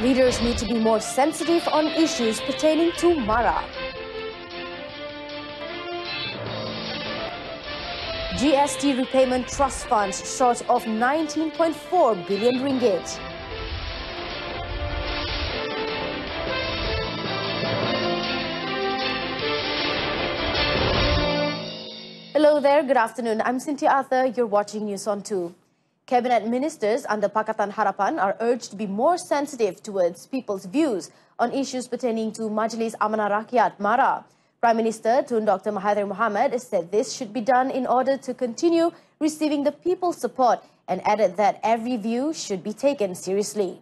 Leaders need to be more sensitive on issues pertaining to Mara. GST repayment trust funds short of 19.4 billion ringgit. Hello there, good afternoon. I'm Cynthia Arthur. You're watching News on 2. Cabinet ministers under Pakatan Harapan are urged to be more sensitive towards people's views on issues pertaining to Majlis Amanah Rakyat Mara. Prime Minister Tun Dr. Mahathir Mohamad said this should be done in order to continue receiving the people's support and added that every view should be taken seriously.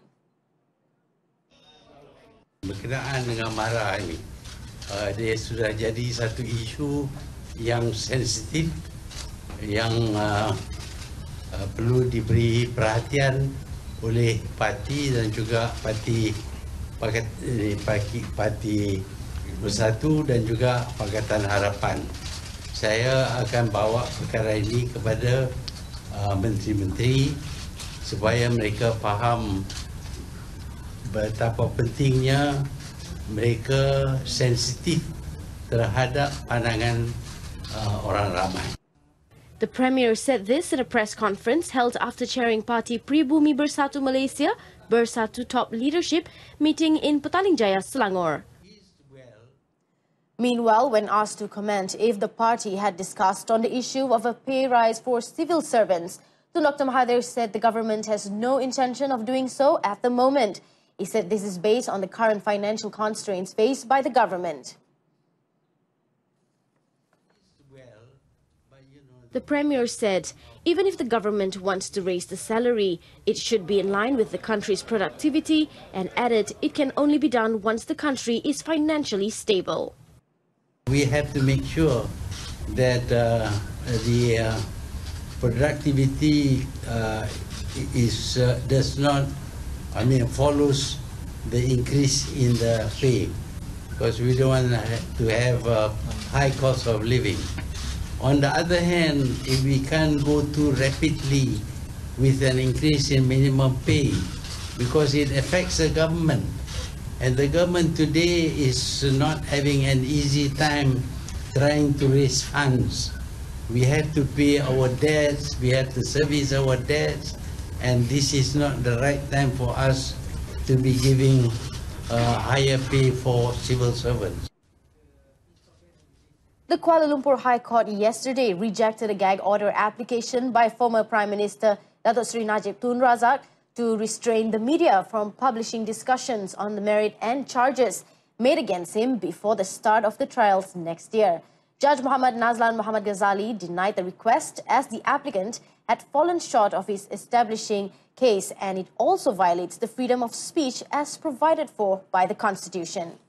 Berkenaan dengan Mara ini, dia sudah jadi satu isu yang sensitif, yang perlu diberi perhatian oleh parti dan juga parti Bersatu dan juga Pakatan Harapan. Saya akan bawa perkara ini kepada menteri-menteri supaya mereka faham betapa pentingnya mereka sensitif terhadap pandangan orang ramai. The Premier said this at a press conference held after chairing Parti Pribumi Bersatu Malaysia Bersatu top leadership meeting in Petaling Jaya, Selangor. Meanwhile, when asked to comment if the party had discussed on the issue of a pay rise for civil servants, Tun Dr. Mahathir said the government has no intention of doing so at the moment. He said this is based on the current financial constraints faced by the government. The Premier said, even if the government wants to raise the salary, it should be in line with the country's productivity, and added it can only be done once the country is financially stable. We have to make sure that the productivity follows the increase in the pay, because we don't want to have a high cost of living. On the other hand, if we can't go too rapidly with an increase in minimum pay, because it affects the government, and the government today is not having an easy time trying to raise funds. We have to pay our debts, we have to service our debts, and this is not the right time for us to be giving higher pay for civil servants. The Kuala Lumpur High Court yesterday rejected a gag order application by former Prime Minister Datuk Seri Najib Tun Razak to restrain the media from publishing discussions on the merit and charges made against him before the start of the trials next year. Judge Muhammad Nazlan Muhammad Ghazali denied the request as the applicant had fallen short of his establishing case, and it also violates the freedom of speech as provided for by the Constitution.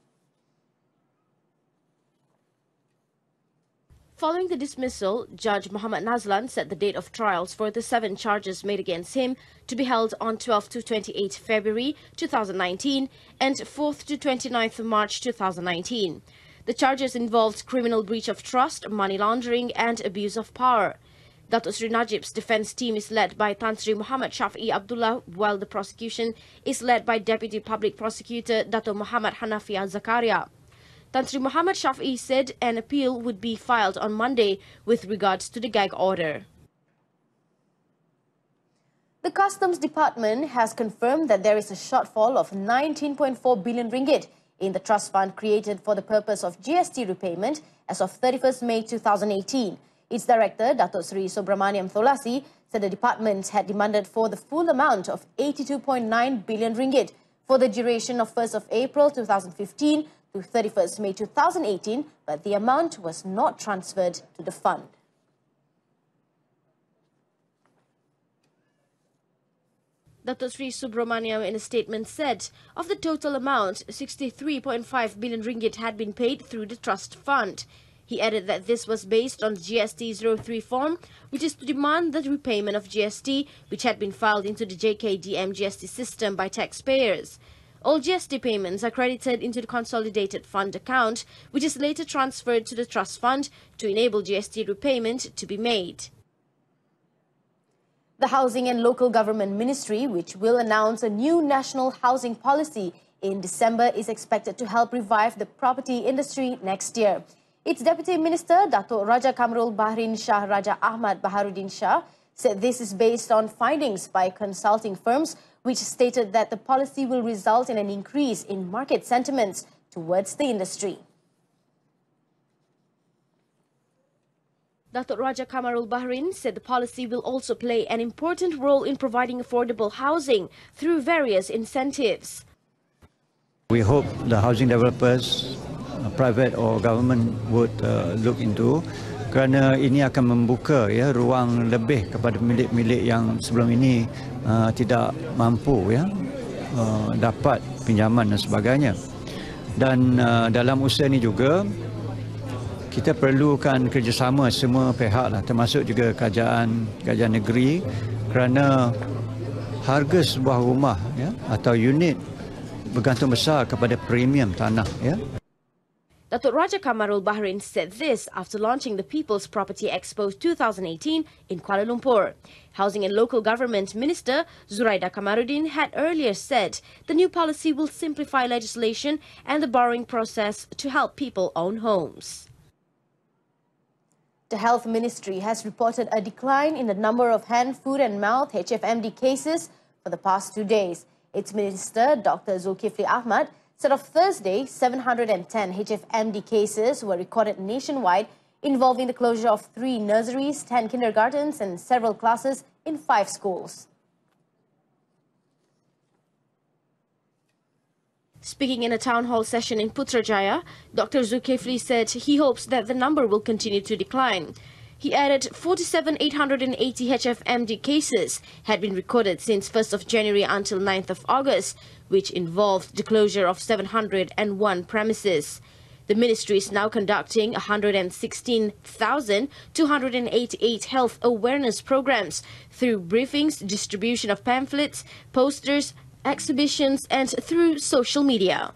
Following the dismissal, Judge Muhammad Nazlan set the date of trials for the 7 charges made against him to be held on 12 to 28 February 2019 and 4th to 29th March 2019. The charges involved criminal breach of trust, money laundering and abuse of power. Datuk Seri Najib's defence team is led by Tan Sri Muhammad Shafi'i Abdullah, while the prosecution is led by Deputy Public Prosecutor Dato' Muhammad Hanafiah Zakaria. Tan Sri Muhammad Shafi'i said an appeal would be filed on Monday with regards to the gag order. The Customs Department has confirmed that there is a shortfall of 19.4 billion ringgit in the trust fund created for the purpose of GST repayment as of 31st May 2018. Its director, Datuk Seri Subramaniam Tholasi, said the department had demanded for the full amount of 82.9 billion ringgit for the duration of 1st of April 2015 to 31st May 2018, but the amount was not transferred to the fund. Datuk Seri Subramaniam in a statement said, of the total amount, 63.5 billion ringgit had been paid through the trust fund. He added that this was based on the GST 03 form, which is to demand the repayment of GST, which had been filed into the JKDM GST system by taxpayers. All GST payments are credited into the Consolidated Fund account, which is later transferred to the Trust Fund to enable GST repayment to be made. The Housing and Local Government Ministry, which will announce a new national housing policy in December, is expected to help revive the property industry next year. Its Deputy Minister, Dato' Raja Kamarul Bahrin Shah Raja Ahmad Baharuddin Shah, said this is based on findings by consulting firms, which stated that the policy will result in an increase in market sentiments towards the industry. Dato' Raja Kamarul Bahrin said the policy will also play an important role in providing affordable housing through various incentives. We hope the housing developers, private or government, would look into, kerana ini akan membuka ruang lebih kepada milik-milik yang sebelum ini tidak mampu dapat pinjaman dan sebagainya. Dan dalam usaha ini juga kita perlukan kerjasama semua pihak, termasuk juga kerajaan negeri, kerana harga sebuah rumah atau unit bergantung besar kepada premium tanah. Dato' Raja Kamarul Bahrin said this after launching the People's Property Expo 2018 in Kuala Lumpur. Housing and Local Government Minister Zuraida Kamaruddin had earlier said the new policy will simplify legislation and the borrowing process to help people own homes. The Health Ministry has reported a decline in the number of hand, foot and mouth HFMD cases for the past 2 days. Its Minister, Dr. Zulkifli Ahmad, said of Thursday, 710 HFMD cases were recorded nationwide, involving the closure of 3 nurseries, 10 kindergartens and several classes in 5 schools. Speaking in a town hall session in Putrajaya, Dr. Zulkifli said he hopes that the number will continue to decline. He added 47,880 HFMD cases had been recorded since 1st of January until 9th of August, which involved the closure of 701 premises. The ministry is now conducting 116,288 health awareness programs through briefings, distribution of pamphlets, posters, exhibitions and through social media.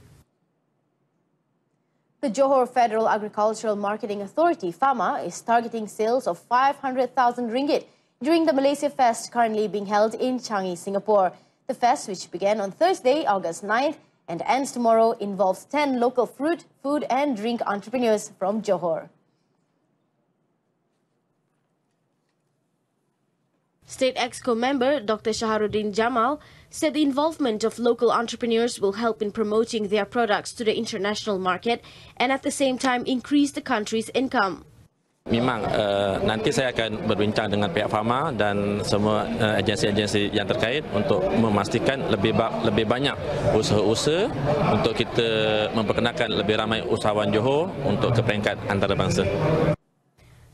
The Johor Federal Agricultural Marketing Authority, FAMA, is targeting sales of 500,000 ringgit during the Malaysia Fest currently being held in Changi, Singapore. The fest, which began on Thursday, August 9th and ends tomorrow, involves 10 local fruit, food and drink entrepreneurs from Johor. State Exco member Dr. Shaharuddin Jamal said the involvement of local entrepreneurs will help in promoting their products to the international market and at the same time increase the country's income. Memang nanti saya akan berbincang dengan pihak FAMA dan semua agensi-agensi yang terkait untuk memastikan lebih banyak usaha-usaha untuk kita memperkenalkan lebih ramai usahawan Johor untuk ke peringkat antarabangsa.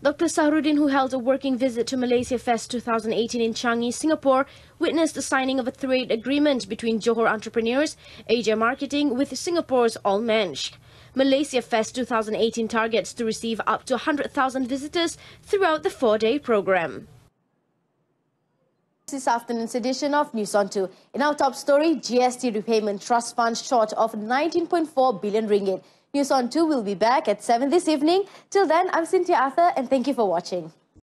Dr. Shaharuddin, who held a working visit to Malaysia Fest 2018 in Changi, Singapore, witnessed the signing of a trade agreement between Johor entrepreneurs, Asia Marketing with Singapore's Allmensch. Malaysia Fest 2018 targets to receive up to 100,000 visitors throughout the 4-day program. This afternoon's edition of News on 2. In our top story, GST repayment trust fund short of 19.4 billion ringgit. News on 2 will be back at 7 this evening. Till then, I'm Cynthia Arthur and thank you for watching.